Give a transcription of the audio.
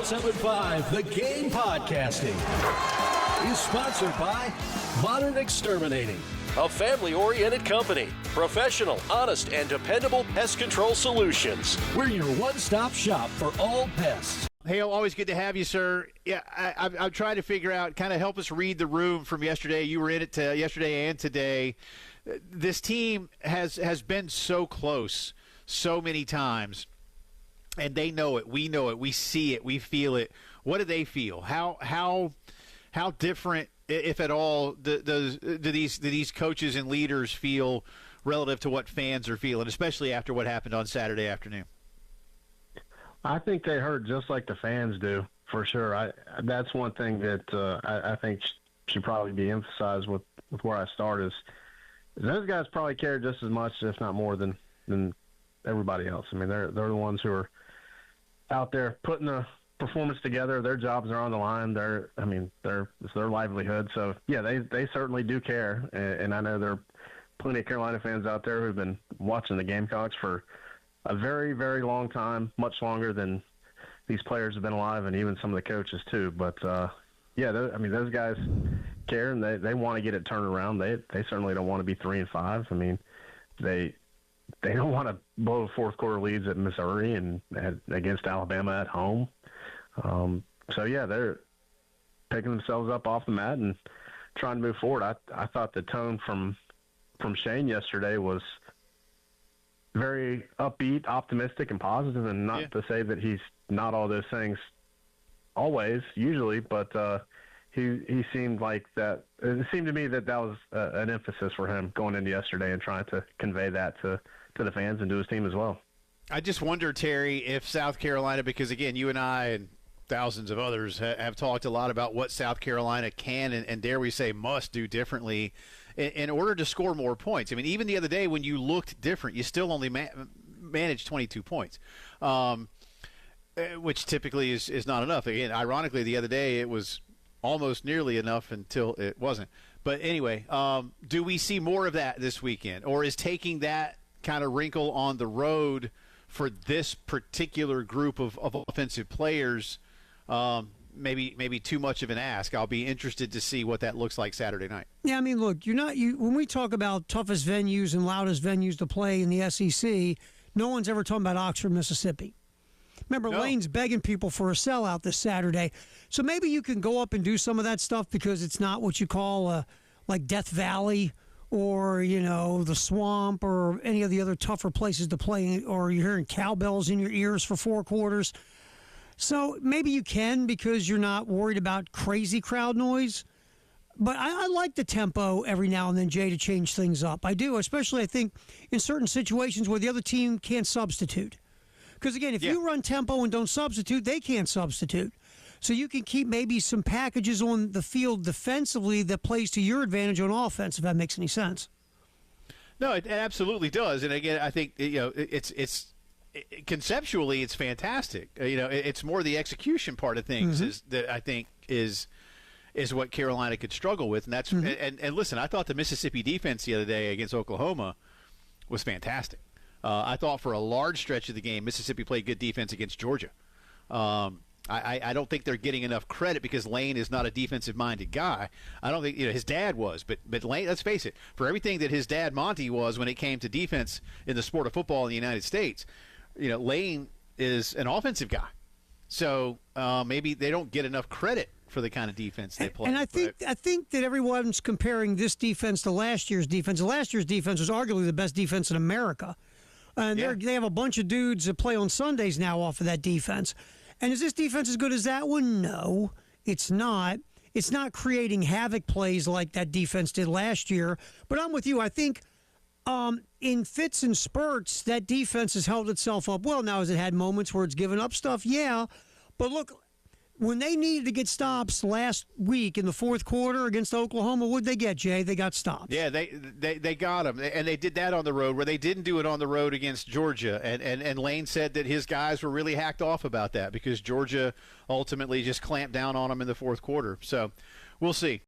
1075 The Game Podcasting is sponsored by Modern Exterminating, a family-oriented company. Professional, honest, and dependable pest control solutions. We're your one-stop shop for all pests. Hale, always good to have you, sir. Yeah, I'm trying to figure out, kind of help us read the room from yesterday. You were in it yesterday and today. This team has been so close so many times, and they know it. We know it. We see it. We feel it. What do they feel? How different, if at all, do these coaches and leaders feel relative to what fans are feeling, especially after what happened on Saturday afternoon? I think they hurt just like the fans do, for sure. That's one thing that I think should probably be emphasized with where I start is those guys probably care just as much, if not more, than everybody else. I mean, they're the ones who are out there putting the performance together. Their jobs are on the line. It's their livelihood. So yeah, they certainly do care. And I know there are plenty of Carolina fans out there who've been watching the Gamecocks for a very, very long time, much longer than these players have been alive, and even some of the coaches too. But those guys care, and they want to get it turned around. They certainly don't want to be 3-5. I mean, they don't want to blow fourth quarter leads at Missouri and against Alabama at home. They're picking themselves up off the mat and trying to move forward. I thought the tone from Shane yesterday was very upbeat, optimistic, and positive, and not to say that he's not all those things always, usually, but he seemed like that. It seemed to me that was an emphasis for him going into yesterday and trying to convey that to the fans and to his team as well. I just wonder, Terry, if South Carolina, because again, you and I and thousands of others have talked a lot about what South Carolina can and dare we say must do differently in order to score more points. I mean, even the other day when you looked different, you still only managed 22 points, which typically is not enough. Again, ironically, the other day it was almost nearly enough until it wasn't. But anyway, do we see more of that this weekend? Or is taking that kind of wrinkle on the road for this particular group of offensive players maybe too much of an ask? I'll be interested to see what that looks like Saturday night. Yeah, I mean, look, when we talk about toughest venues and loudest venues to play in the SEC, no one's ever talking about Oxford, Mississippi. Remember, no. Lane's begging people for a sellout this Saturday. So maybe you can go up and do some of that stuff because it's not what you call like Death Valley or, the Swamp or any of the other tougher places to play, or you're hearing cowbells in your ears for 4 quarters. So maybe you can because you're not worried about crazy crowd noise. But I like the tempo every now and then, Jay, to change things up. I do, especially I think in certain situations where the other team can't substitute. Because, again, if you run tempo and don't substitute, they can't substitute. So you can keep maybe some packages on the field defensively that plays to your advantage on offense, if that makes any sense. No, it absolutely does. And, again, I think it's conceptually it's fantastic. It's more the execution part of things that I think is what Carolina could struggle with. And that's and listen, I thought the Mississippi defense the other day against Oklahoma was fantastic. I thought for a large stretch of the game, Mississippi played good defense against Georgia. I don't think they're getting enough credit because Lane is not a defensive-minded guy. I don't think his dad was, but Lane. Let's face it, for everything that his dad Monty was when it came to defense in the sport of football in the United States, Lane is an offensive guy. So maybe they don't get enough credit for the kind of defense they play. And I think that everyone's comparing this defense to last year's defense. Last year's defense was arguably the best defense in America. And they have a bunch of dudes that play on Sundays now off of that defense. And is this defense as good as that one? No, it's not. It's not creating havoc plays like that defense did last year. But I'm with you. I think in fits and spurts, that defense has held itself up well. Now, has it had moments where it's given up stuff? Yeah. But look, when they needed to get stops last week in the fourth quarter against Oklahoma, what'd they get, Jay? They got stops. Yeah, they got them, and they did that on the road where they didn't do it on the road against Georgia. And Lane said that his guys were really hacked off about that because Georgia ultimately just clamped down on them in the fourth quarter. So we'll see.